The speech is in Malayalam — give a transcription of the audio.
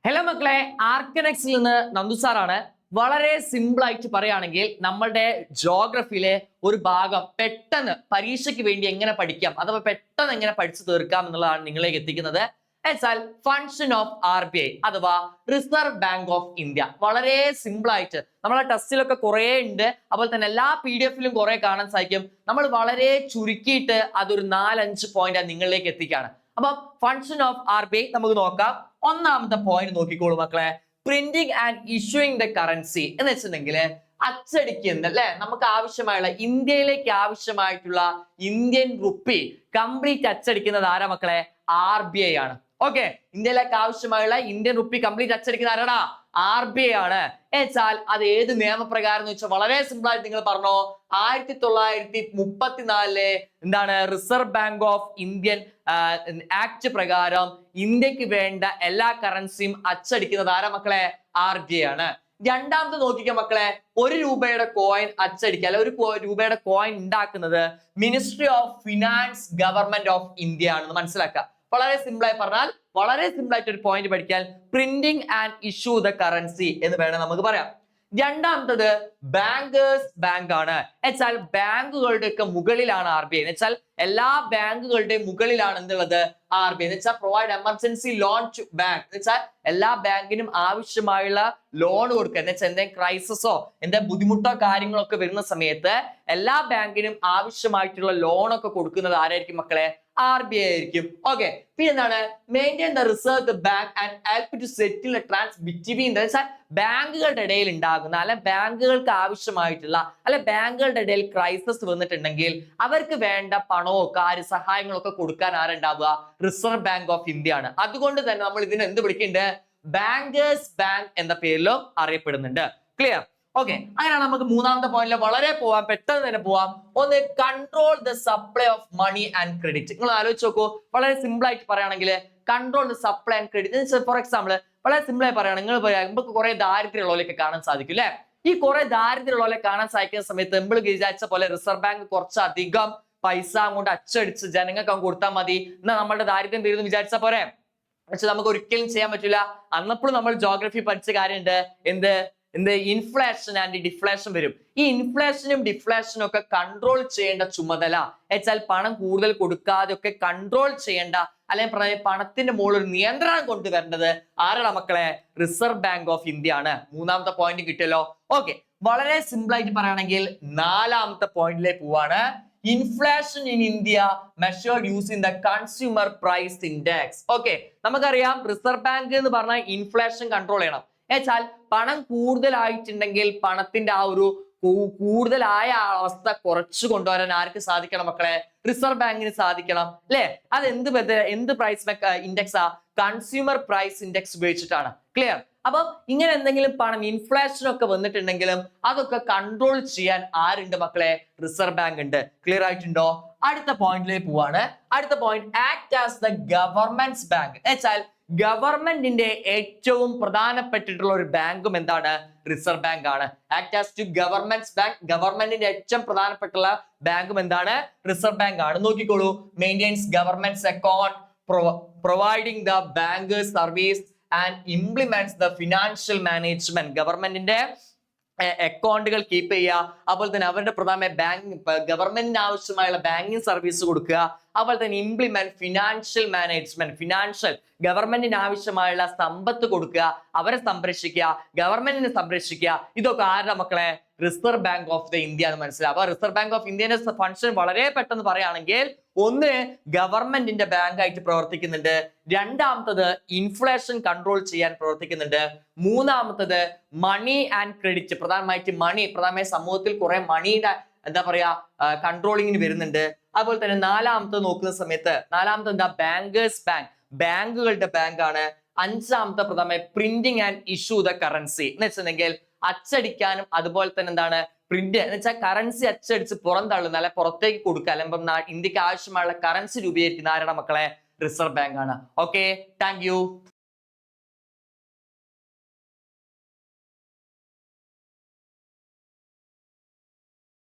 ഹലോ മക്കളെ, ആർക്കനെക്സിൽ നിന്ന് നന്ദു സാറാണ്. വളരെ സിമ്പിൾ ആയിട്ട് പറയുകയാണെങ്കിൽ നമ്മളുടെ ജോഗ്രഫിയിലെ ഒരു ഭാഗം പെട്ടെന്ന് പരീക്ഷയ്ക്ക് വേണ്ടി എങ്ങനെ പഠിക്കാം അഥവാ പെട്ടെന്ന് എങ്ങനെ പഠിച്ചു തീർക്കാം എന്നുള്ളതാണ് നിങ്ങളിലേക്ക് എത്തിക്കുന്നത്. എന്നുവെച്ചാൽ ഫംഗ്ഷൻ ഓഫ് RBI അഥവാ റിസർവ് ബാങ്ക് ഓഫ് ഇന്ത്യ. വളരെ സിമ്പിൾ ആയിട്ട് നമ്മളെ ടെസ്റ്റിലൊക്കെ കുറെ ഉണ്ട്, അതുപോലെ തന്നെ എല്ലാ PDF-ലും കുറെ കാണാൻ സാധിക്കും. നമ്മൾ വളരെ ചുരുക്കിയിട്ട് അതൊരു 4-5 പോയിന്റ് നിങ്ങളിലേക്ക് എത്തിക്കുകയാണ്. അപ്പൊ ഫംഗ്ഷൻ ഓഫ് RBI നമുക്ക് നോക്കാം. ഒന്നാമത്തെ പോയിന്റ് നോക്കിക്കോളൂ മക്കളെ. Printing and issuing the currency എന്ന് വെച്ചിട്ടുണ്ടെങ്കിൽ അച്ചടിക്കുന്ന അല്ലെ, നമുക്ക് ആവശ്യമായുള്ള ഇന്ത്യയിലേക്ക് ആവശ്യമായിട്ടുള്ള ഇന്ത്യൻ റുപ്പി കംപ്ലീറ്റ് അച്ചടിക്കുന്നത് ആരാ മക്കളെ? RBI ആണ്. ഓക്കെ, ഇന്ത്യയിലേക്ക് ആവശ്യമായുള്ള ഇന്ത്യൻ റുപ്പി കംപ്ലീറ്റ് അച്ചടിക്കുന്ന ആരാടാ? RBI ആണ്. എന്നുവെച്ചാൽ അത് ഏത് നിയമപ്രകാരം എന്ന് വെച്ചാൽ വളരെ സിമ്പിൾ ആയിട്ട് നിങ്ങൾ പറഞ്ഞോ. 1934 എന്താണ് reserve bank of Indian act പ്രകാരം ഇന്ത്യക്ക് വേണ്ട എല്ലാ കറൻസിയും അച്ചടിക്കുന്നത് ആരാ മക്കളെ? RBI ആണ്. രണ്ടാമത് നോക്കിക്ക മക്കളെ, 1 രൂപയുടെ കോയിൻ അച്ചടിക്കുക അല്ലെ 1 രൂപയുടെ കോയിൻ ഉണ്ടാക്കുന്നത് ministry of finance government of India ആണെന്ന് മനസ്സിലാക്കുക. വളരെ സിമ്പിൾ ആയി പറഞ്ഞാൽ, വളരെ സിമ്പിൾ ആയിട്ട് ഒരു പോയിന്റ് പഠിക്കാൻ, printing and issue the currency എന്ന് വേണം നമുക്ക് പറയാം. രണ്ടാമത്തത് ബാങ്കേഴ്സ് ബാങ്ക് ആണ്. എന്നുവെച്ചാൽ ബാങ്കുകളുടെ ഒക്കെ മുകളിലാണ് RBI. എന്ന് വെച്ചാൽ എല്ലാ ബാങ്കുകളുടെയും മുകളിലാണ് എന്തുള്ളത്? RBI. എന്ന് വെച്ചാൽ provide emergency loan to bank. എന്ന് വെച്ചാൽ എല്ലാ ബാങ്കിനും ആവശ്യമായുള്ള ലോൺ കൊടുക്കുക. എന്ന് വെച്ചാൽ എന്തെങ്കിലും ക്രൈസിസോ എന്തെങ്കിലും ബുദ്ധിമുട്ടോ കാര്യങ്ങളോ ഒക്കെ വരുന്ന സമയത്ത് എല്ലാ ബാങ്കിനും ആവശ്യമായിട്ടുള്ള ലോൺ ഒക്കെ കൊടുക്കുന്നത് ആരായിരിക്കും മക്കളെ? RBI ആയിരിക്കും. ഓക്കെ, പിന്നെ എന്താണ്? Maintain the reserve the bank and help to settle the trans between the ബാങ്കുകളുടെ ഇടയിൽ ഉണ്ടാകുന്ന അല്ലെ ബാങ്കുകൾക്ക് ആവശ്യമായിട്ടുള്ള അല്ലെ ബാങ്കുകളുടെ ഇടയിൽ ക്രൈസിസ് വന്നിട്ടുണ്ടെങ്കിൽ അവർക്ക് വേണ്ട പണമോ സഹായങ്ങളോ ഒക്കെ കൊടുക്കാൻ ആരുണ്ടാവുക? റിസർവ് ബാങ്ക് ഓഫ് ഇന്ത്യ ആണ്. അതുകൊണ്ട് തന്നെ നമ്മൾ ഇതിനെ എന്ത് വിളിക്കുന്നുണ്ട്? ബാങ്കേഴ്സ് ബാങ്ക് എന്ന പേരിലും അറിയപ്പെടുന്നുണ്ട്. ക്ലിയർ? ഓക്കെ, അങ്ങനെയാണ് നമുക്ക് മൂന്നാമത്തെ പോയിന്റിൽ വളരെ പോവാം, പെട്ടെന്ന് തന്നെ പോവാം. ഒന്ന്, control the supply of money and credit. നിങ്ങൾ ആലോചിച്ച് നോക്കൂ, വളരെ സിമ്പിൾ ആയിട്ട് പറയുകയാണെങ്കിൽ control the supply and credit. For example വളരെ സിമ്പിൾ ആയി പറയുകയാണ്, നിങ്ങൾ നമുക്ക് കുറെ ദാരിദ്ര്യമുള്ളവരൊക്കെ കാണാൻ സാധിക്കും അല്ലെ. ഈ കുറെ ദാരിദ്ര്യമുള്ളവരെ കാണാൻ സാധിക്കുന്ന സമയത്ത് നമ്മൾ വിചാരിച്ച പോലെ റിസർവ് ബാങ്ക് കുറച്ചധികം പൈസ കൊണ്ട് അച്ചടിച്ച് ജനങ്ങൾക്ക് കൊടുത്താൽ മതി, എന്നാൽ നമ്മുടെ ദാരിദ്ര്യം തീരുന്നു വിചാരിച്ചാൽ പോരെ. പക്ഷെ നമുക്ക് ഒരിക്കലും ചെയ്യാൻ പറ്റില്ല. അന്നപ്പോൾ നമ്മൾ ജോഗ്രഫി പഠിച്ച കാര്യമുണ്ട്, എന്ത് ഇൻഫ്ലേഷൻ ആൻഡ് ഡിഫ്ലേഷൻ വരും. ഈ ഇൻഫ്ലേഷനും ഡിഫ്ലേഷനും ഒക്കെ കൺട്രോൾ ചെയ്യേണ്ട ചുമതല, വെച്ചാൽ പണം കൂടുതൽ കൊടുക്കാതെ ഒക്കെ കൺട്രോൾ ചെയ്യേണ്ട അല്ലെങ്കിൽ പണത്തിന്റെ മുകളിൽ ഒരു നിയന്ത്രണം കൊണ്ടുവരേണ്ടത് ആരാണ് മക്കളെ? റിസർവ് ബാങ്ക് ഓഫ് ഇന്ത്യ ആണ്. മൂന്നാമത്തെ പോയിന്റ് കിട്ടിയല്ലോ. ഓക്കെ, വളരെ സിമ്പിൾ ആയിട്ട് പറയുകയാണെങ്കിൽ നാലാമത്തെ പോയിന്റിലേക്ക് പോവാണ്. Inflation in India measured using the consumer price index. Okay, നമുക്കറിയാം റിസർവ് ബാങ്ക് എന്ന് പറഞ്ഞാൽ ഇൻഫ്ലേഷൻ കൺട്രോൾ ചെയ്യണം. എന്നുവെച്ചാൽ പണം കൂടുതലായിട്ടുണ്ടെങ്കിൽ പണത്തിന്റെ ആ ഒരു കൂടുതലായ അവസ്ഥ കുറച്ചു കൊണ്ടുവരാൻ ആർക്ക് സാധിക്കണം മക്കളെ? റിസർവ് ബാങ്കിന് സാധിക്കണം അല്ലെ. അത് എന്ത് പ്രൈസ് ഇൻഡെക്സാ? കൺസ്യൂമർ പ്രൈസ് ഇൻഡെക്സ് ഉപയോഗിച്ചിട്ടാണ്. ക്ലിയർ? അപ്പൊ ഇങ്ങനെ എന്തെങ്കിലും പണം ഇൻഫ്ലേഷൻ ഒക്കെ വന്നിട്ടുണ്ടെങ്കിലും അതൊക്കെ കൺട്രോൾ ചെയ്യാൻ ആരുണ്ട് മക്കളെ? റിസർവ് ബാങ്ക് ഉണ്ട്. ക്ലിയർ ആയിട്ടുണ്ടോ? അടുത്ത പോയിന്റിലേക്ക് പോവാണ്. അടുത്ത point, act as the government's bank. എന്നുവെച്ചാൽ ഗവൺമെന്റിന്റെ ഏറ്റവും പ്രധാനപ്പെട്ടിട്ടുള്ള ഒരു ബാങ്കും എന്താണ്? റിസർവ് ബാങ്ക് ആണ്. Act as to government's bank. ഗവൺമെന്റിന്റെ ഏറ്റവും പ്രധാനപ്പെട്ടുള്ള ബാങ്കും എന്താണ്? റിസർവ് ബാങ്ക് ആണ്. നോക്കിക്കോളൂ, maintains government's account, providing the banker's service and implements the financial management. ഗവൺമെന്റിന്റെ അക്കൗണ്ടുകൾ കീപ്പ് ചെയ്യുക, അതുപോലെ തന്നെ അവരുടെ പ്രധാന ഗവൺമെന്റിന് ആവശ്യമായുള്ള ബാങ്കിങ് സർവീസ് കൊടുക്കുക, അതുപോലെ തന്നെ ഇംപ്ലിമെന്റ് ഫിനാൻഷ്യൽ മാനേജ്മെന്റ്. ഫിനാൻഷ്യൽ ഗവൺമെന്റിന് ആവശ്യമായുള്ള സമ്പത്ത് കൊടുക്കുക, അവരെ സംരക്ഷിക്കുക, ഗവൺമെന്റിനെ സംരക്ഷിക്കുക. ഇതൊക്കെ ആരുടെ മക്കളെ? Reserve bank of the India എന്ന് മനസ്സിലാവും. അപ്പൊ റിസർവ് ബാങ്ക് ഓഫ് ഇന്ത്യയുടെ ഫംഗ്ഷൻ വളരെ പെട്ടെന്ന് പറയുകയാണെങ്കിൽ, ഒന്ന് ഗവൺമെന്റിന്റെ ബാങ്ക് ആയിട്ട് പ്രവർത്തിക്കുന്നുണ്ട്, രണ്ടാമത്തത് ഇൻഫ്ലേഷൻ കൺട്രോൾ ചെയ്യാൻ പ്രവർത്തിക്കുന്നുണ്ട്, മൂന്നാമത്തത് മണി ആൻഡ് ക്രെഡിറ്റ്, പ്രധാനമായി സമൂഹത്തിൽ കുറെ മണിയുടെ എന്താ പറയാ കൺട്രോളിങ്ങിന് വരുന്നുണ്ട്. അതുപോലെ തന്നെ നാലാമത്തെ നോക്കുന്ന സമയത്ത് നാലാമത്തെ എന്താ? ബാങ്കേഴ്സ് ബാങ്ക്, ബാങ്കുകളുടെ ബാങ്ക് ആണ്. അഞ്ചാമത്തെ പ്രധാനമായി printing and issue the currency എന്ന് വെച്ചിട്ടുണ്ടെങ്കിൽ അച്ചടിക്കാനും അതുപോലെ തന്നെ എന്താണ് പ്രിന്റ് എന്ന് വെച്ചാൽ കറൻസി അച്ചടിച്ച് പുറന്തള്ളുന്ന അല്ലെ പുറത്തേക്ക് കൊടുക്കുക അല്ലെങ്കിൽ ഇന്ത്യക്ക് ആവശ്യമായുള്ള കറൻസി രൂപീകരിക്കുന്ന ആരുടെ മക്കളെ? റിസർവ് ബാങ്ക് ആണ്. Okay, thank you.